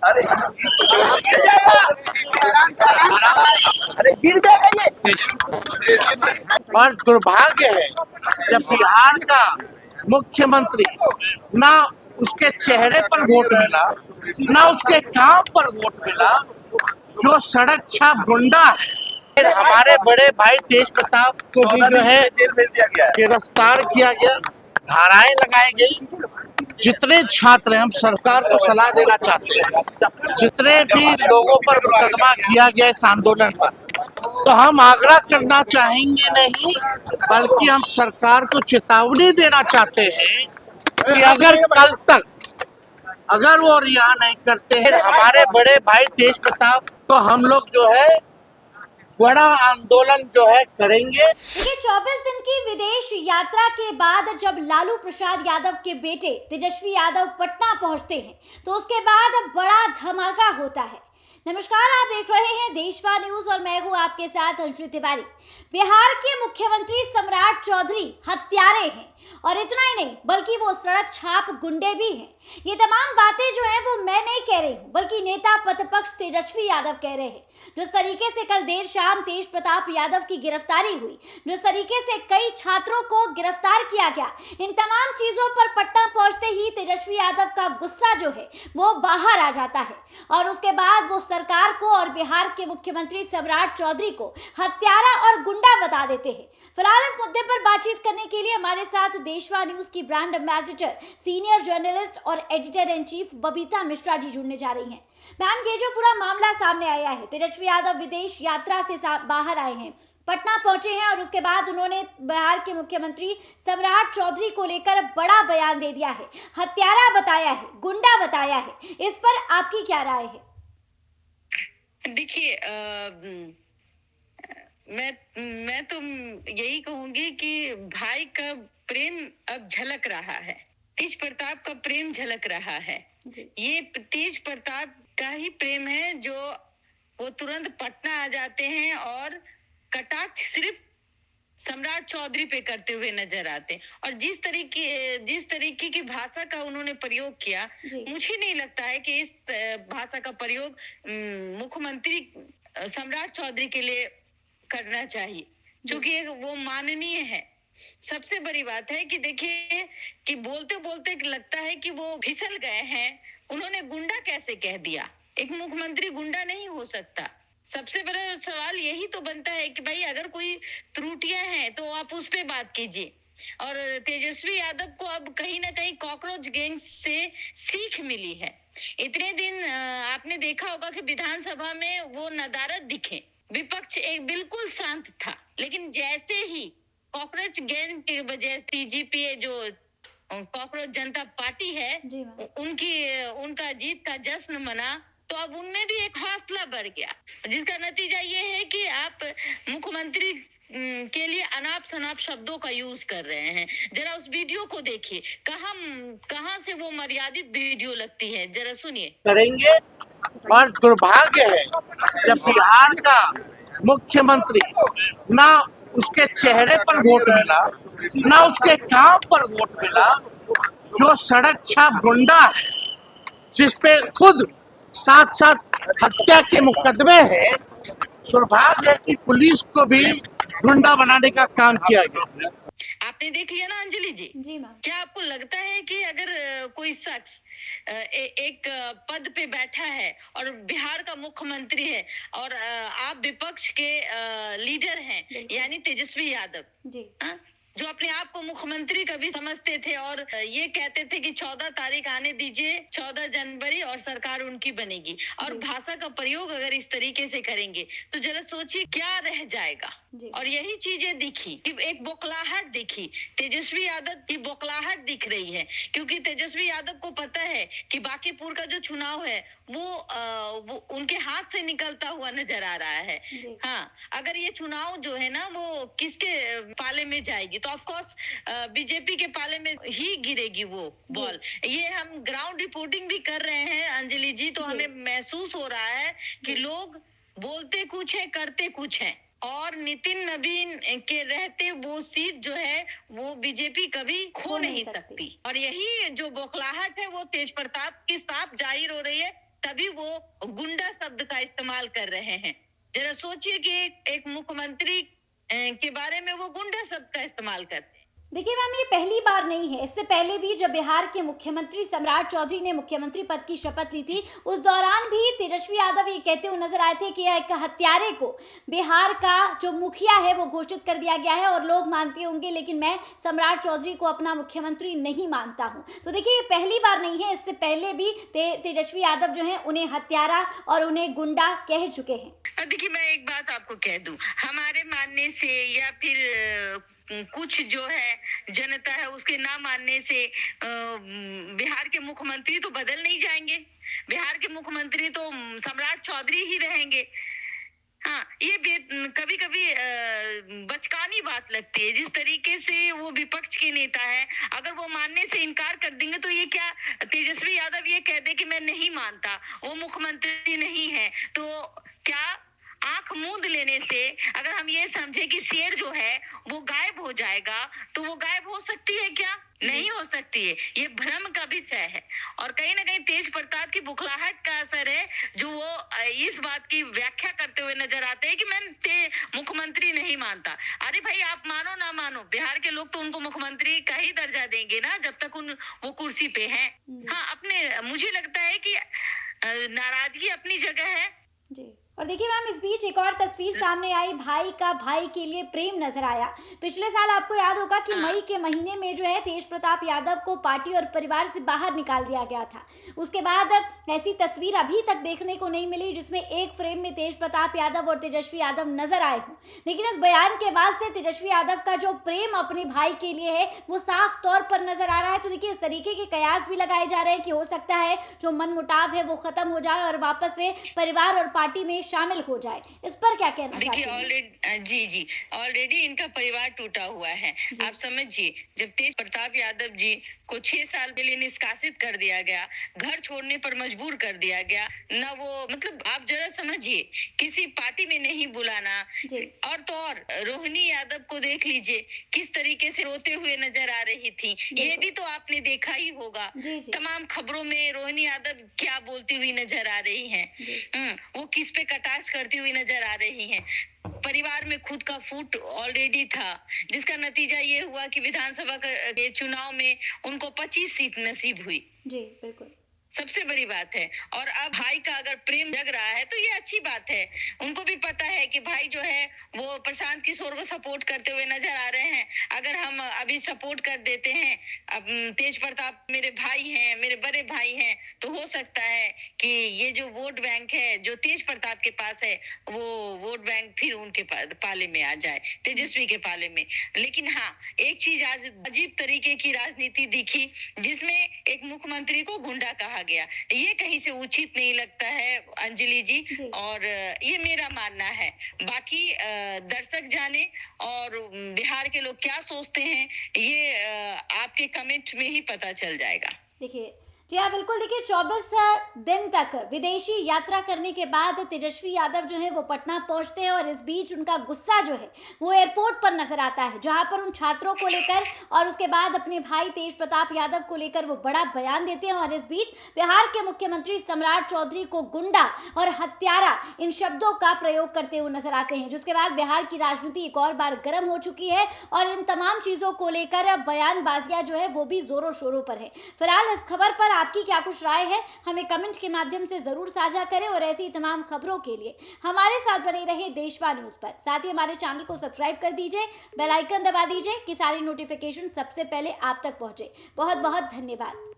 अरे गिर जाएगा। अरे गिर जाएगा ये। और दुर्भाग्य है जब बिहार का मुख्यमंत्री ना उसके चेहरे पर वोट मिला, ना उसके काम पर वोट मिला, जो सड़क छाप गुंडा है। हमारे बड़े भाई तेज प्रताप को भी जो है जेल भेज दिया गया है। गिरफ्तार किया गया, धाराएं लगाई गई। जितने छात्र हम सरकार को सलाह देना चाहते हैं, जितने भी लोगों पर मुकदमा किया गया इस आंदोलन पर, तो हम आग्रह करना चाहेंगे नहीं, बल्कि हम सरकार को चेतावनी देना चाहते हैं कि अगर कल तक अगर वो रिहा नहीं करते हैं हमारे बड़े भाई तेज प्रताप, तो हम लोग जो है बड़ा आंदोलन जो है करेंगे। देखिए 24 दिन की विदेश यात्रा के बाद जब लालू प्रसाद यादव के बेटे तेजस्वी यादव पटना पहुंचते हैं तो उसके बाद बड़ा धमाका होता है। नमस्कार, आप देख रहे हैं देशवा न्यूज और मैं हूं आपके साथ अंशुल तिवारी। बिहार के मुख्यमंत्री सम्राट चौधरी हत्यारे हैं और इतना ही नहीं बल्कि वो सड़क छाप गुंडे भी हैं। ये तमाम बातें जो हैं वो मैं नहीं कह रही हूं, बल्कि नेता प्रतिपक्ष तेजस्वी यादव कह रहे हैं। जिस तरीके से कल देर शाम तेज प्रताप यादव की गिरफ्तारी हुई, जिस तरीके से कई छात्रों को गिरफ्तार किया गया, इन तमाम चीजों पर पटना पहुंचते ही तेजस्वी यादव का गुस्सा जो है वो बाहर आ जाता है और उसके बाद वो सरकार को और बिहार के मुख्यमंत्री सम्राट चौधरी को हत्यारा और गुंडा बता देते हैं। फिलहाल इस मुद्दे पर बातचीत करने के लिए हमारे साथ देशवा न्यूज की ब्रांड एम्बेसडर, सीनियर जर्नलिस्ट और editor in chief Babita Mishra ji जुड़ने जा रही हैं। मैम, ये जो पूरा मामला सामने आया है, तेजस्वी यादव विदेश यात्रा से बाहर आए हैं, पटना पहुंचे हैं और उसके बाद उन्होंने बिहार के मुख्यमंत्री सम्राट चौधरी को लेकर बड़ा बयान दे दिया है, हत्यारा बताया है, गुंडा बताया है। इस पर आपकी क्या राय है? देखिए, मैं तो यही कहूंगी कि भाई का प्रेम अब झलक रहा है, तेज प्रताप का प्रेम झलक रहा है। ये तेज प्रताप का ही प्रेम है जो वो तुरंत पटना आ जाते हैं और कटाक्ष सिर्फ सम्राट चौधरी पे करते हुए नजर आते हैं। और जिस तरीके की भाषा का उन्होंने प्रयोग किया, मुझे नहीं लगता है कि इस भाषा का प्रयोग मुख्यमंत्री सम्राट चौधरी के लिए करना चाहिए, क्योंकि वो माननीय है। सबसे बड़ी बात है कि देखिए कि बोलते बोलते लगता है कि वो फिसल गए हैं। उन्होंने गुंडा कैसे कह दिया? एक मुख्यमंत्री गुंडा नहीं हो सकता। सबसे बड़ा सवाल यही तो बनता है कि भाई अगर कोई त्रुटियां हैं तो आप उस पे बात कीजिए। और तेजस्वी यादव को अब कहीं ना कहीं कॉकरोच गैंग से सीख मिली है। इतने दिन आपने देखा होगा कि विधानसभा में वो नदारद दिखे, विपक्ष एक बिल्कुल शांत था, लेकिन जैसे ही कॉकरोच गैंग की वजह से टीजीपी जो कॉकरोच जनता पार्टी है उनका जीत का जश्न मना, तो अब उनमें भी एक हौसला बढ़ गया, जिसका नतीजा ये है कि आप मुख्यमंत्री के लिए अनाप शनाप शब्दों का यूज कर रहे हैं। जरा उस वीडियो को देखिए, कहां से वो मर्यादित वीडियो लगती है, जरा सुनिए। करेंगे। और दुर्भाग्य है जब बिहार का मुख्यमंत्री ना उसके चेहरे पर वोट मिला, ना उसके काम पर वोट मिला, जो सड़क छाप गुंडा है, जिसपे खुद साथ साथ हत्या के मुकदमे हैं। दुर्भाग्य है कि पुलिस को भी गुंडा बनाने का काम किया गया। आपने देख लिया ना अंजलि जी? जी मैम। क्या आपको लगता है कि अगर कोई शख्स एक पद पे बैठा है और बिहार का मुख्यमंत्री है और आप विपक्ष के लीडर हैं, यानी तेजस्वी यादव जी, जो अपने आप को मुख्यमंत्री कभी समझते थे और ये कहते थे कि 14 तारीख आने दीजिए, 14 जनवरी और सरकार उनकी बनेगी, और भाषा का प्रयोग अगर इस तरीके से करेंगे तो जरा सोचिए क्या रह जाएगा। और यही चीजें दिखी, एक बौखलाहट दिखी, तेजस्वी यादव की बौखलाहट दिख रही है, क्योंकि तेजस्वी यादव को पता है कि बांकीपुर का जो चुनाव है वो उनके हाथ से निकलता हुआ नजर आ रहा है। हाँ, अगर ये चुनाव जो है ना वो किसके पाले में जाएगी तो ऑफ कोर्स बीजेपी के पाले में ही गिरेगी वो बॉल। ये हम ग्राउंड रिपोर्टिंग भी कर रहे हैं अंजलि जी, तो हमें महसूस हो रहा है कि लोग बोलते कुछ है, करते कुछ है, और नितिन नवीन के रहते वो सीट जो है वो बीजेपी कभी खो नहीं सकती। और यही जो बौखलाहट है वो तेज प्रताप की साफ जाहिर हो रही है तभी वो गुंडा शब्द का इस्तेमाल कर रहे हैं। जरा सोचिए कि एक मुख्यमंत्री के बारे में वो गुंडा शब्द का इस्तेमाल करते हैं। देखिए मैम, ये पहली बार नहीं है। इससे पहले भी जब बिहार के मुख्यमंत्री सम्राट चौधरी ने मुख्यमंत्री पद की शपथ ली थी, उस दौरान भी तेजस्वी यादव ये कहते हुए नजर आए थे कि एक हत्यारे को बिहार का जो मुखिया है वो घोषित कर दिया गया है और लोग मानते होंगे, लेकिन मैं सम्राट चौधरी को अपना मुख्यमंत्री नहीं मानता हूँ। तो देखिए, ये पहली बार नहीं है। इससे पहले भी तेजस्वी यादव जो है उन्हें हत्यारा और उन्हें गुंडा कह चुके हैं। देखिए, मैं एक बात आपको कह दूं, हमारे मानने से या फिर कुछ जो है जनता है उसके ना मानने से बिहार के मुख्यमंत्री तो बदल नहीं जाएंगे। बिहार के मुख्यमंत्री तो सम्राट चौधरी ही रहेंगे। हाँ, ये कभी कभी बचकानी बात लगती है। जिस तरीके से वो विपक्ष के नेता है, अगर वो मानने से इनकार कर देंगे तो ये क्या तेजस्वी यादव ये कह दे कि मैं नहीं मानता, वो मुख्यमंत्री नहीं है, तो क्या आंख मूंद लेने से अगर हम ये समझे कि शेर जो है वो गायब हो जाएगा, तो वो गायब हो सकती है क्या? नहीं हो सकती है। ये भ्रम का विषय है और कहीं ना कहीं तेज प्रताप की बुखलाहट का असर है, जो वो इस बात की व्याख्या करते हुए नजर आते हैं कि मैं मुख्यमंत्री नहीं मानता। अरे भाई, आप मानो ना मानो, बिहार के लोग तो उनको मुख्यमंत्री का ही दर्जा देंगे ना जब तक वो कुर्सी पे हैं। हाँ, मुझे लगता है कि नाराजगी अपनी जगह है जी। और देखिए मैम, इस बीच एक और तस्वीर सामने आई। भाई का भाई के लिए प्रेम नजर आया। पिछले साल आपको याद होगा कि मई के महीने में जो है तेज प्रताप यादव को पार्टी और परिवार से बाहर निकाल दिया गया था। उसके बाद ऐसी तस्वीर अभी तक देखने को नहीं मिली जिसमें एक फ्रेम में तेज प्रताप यादव और तेजस्वी यादव नजर आए हों। लेकिन इस बयान के बाद से तेजस्वी यादव का जो प्रेम अपने भाई के लिए है वो साफ तौर पर नजर आ रहा है। तो देखिए, इस तरीके के कयास भी लगाए जा रहे हैं कि हो सकता है जो मनमुटाव है वो खत्म हो जाए और वापस से परिवार और पार्टी में शामिल हो जाए। इस पर क्या कहना चाहते हैं? जी, ऑलरेडी इनका परिवार टूटा हुआ है। आप समझिए, जब तेज प्रताप यादव जी को 6 साल के लिए निष्कासित कर दिया गया, घर छोड़ने पर मजबूर कर दिया गया, ना वो, मतलब आप जरा समझिए, किसी पार्टी में नहीं बुलाना। और तो और रोहिणी यादव को देख लीजिए, किस तरीके से रोते हुए नजर आ रही थी, ये भी तो आपने देखा ही होगा। तमाम खबरों में रोहिणी यादव क्या बोलती हुई नजर आ रही हैं, वो किस पे कटाक्ष करती हुई नजर आ रही हैं। परिवार में खुद का फूट ऑलरेडी था, जिसका नतीजा ये हुआ कि विधानसभा के चुनाव में उनको 25 सीट नसीब हुई। जी बिल्कुल, सबसे बड़ी बात है। और अब भाई का अगर प्रेम जग रहा है तो ये अच्छी बात है। उनको भी पता है कि भाई जो है वो प्रशांत किशोर को सपोर्ट करते हुए नजर आ रहे हैं। अगर हम अभी सपोर्ट कर देते हैं, अब तेज प्रताप मेरे भाई हैं, मेरे बड़े भाई हैं, तो हो सकता है कि ये जो वोट बैंक है जो तेज प्रताप के पास है, वो वोट बैंक फिर उनके पाले में आ जाए, तेजस्वी के पाले में। लेकिन हाँ, एक चीज आज अजीब तरीके की राजनीति दिखी, जिसमें एक मुख्यमंत्री को गुंडा कहा गया। ये कहीं से उचित नहीं लगता है अंजलि जी, और ये मेरा मानना है। बाकी दर्शक जाने और बिहार के लोग क्या सोचते हैं, ये आपके कमेंट में ही पता चल जाएगा। देखिए, जी हाँ बिल्कुल। देखिए, 24 दिन तक विदेशी यात्रा करने के बाद तेजस्वी यादव जो है वो पटना पहुंचते हैं और इस बीच उनका गुस्सा जो है वो एयरपोर्ट पर नजर आता है, जहां पर उन छात्रों को लेकर और उसके बाद अपने भाई तेज प्रताप यादव को लेकर वो बड़ा बयान देते हैं। और इस बीच बिहार के मुख्यमंत्री सम्राट चौधरी को गुंडा और हत्यारा इन शब्दों का प्रयोग करते हुए नजर आते हैं, जिसके बाद बिहार की राजनीति एक और बार गर्म हो चुकी है और इन तमाम चीजों को लेकर बयानबाजियां जो है वो भी जोरों शोरों पर है। फिलहाल इस खबर पर आपकी क्या कुछ राय है, हमें कमेंट के माध्यम से जरूर साझा करें और ऐसी तमाम खबरों के लिए हमारे साथ बने रहें देशवा न्यूज पर। साथ ही हमारे चैनल को सब्सक्राइब कर दीजिए, बेल आइकन दबा दीजिए कि सारी नोटिफिकेशन सबसे पहले आप तक पहुंचे। बहुत बहुत धन्यवाद।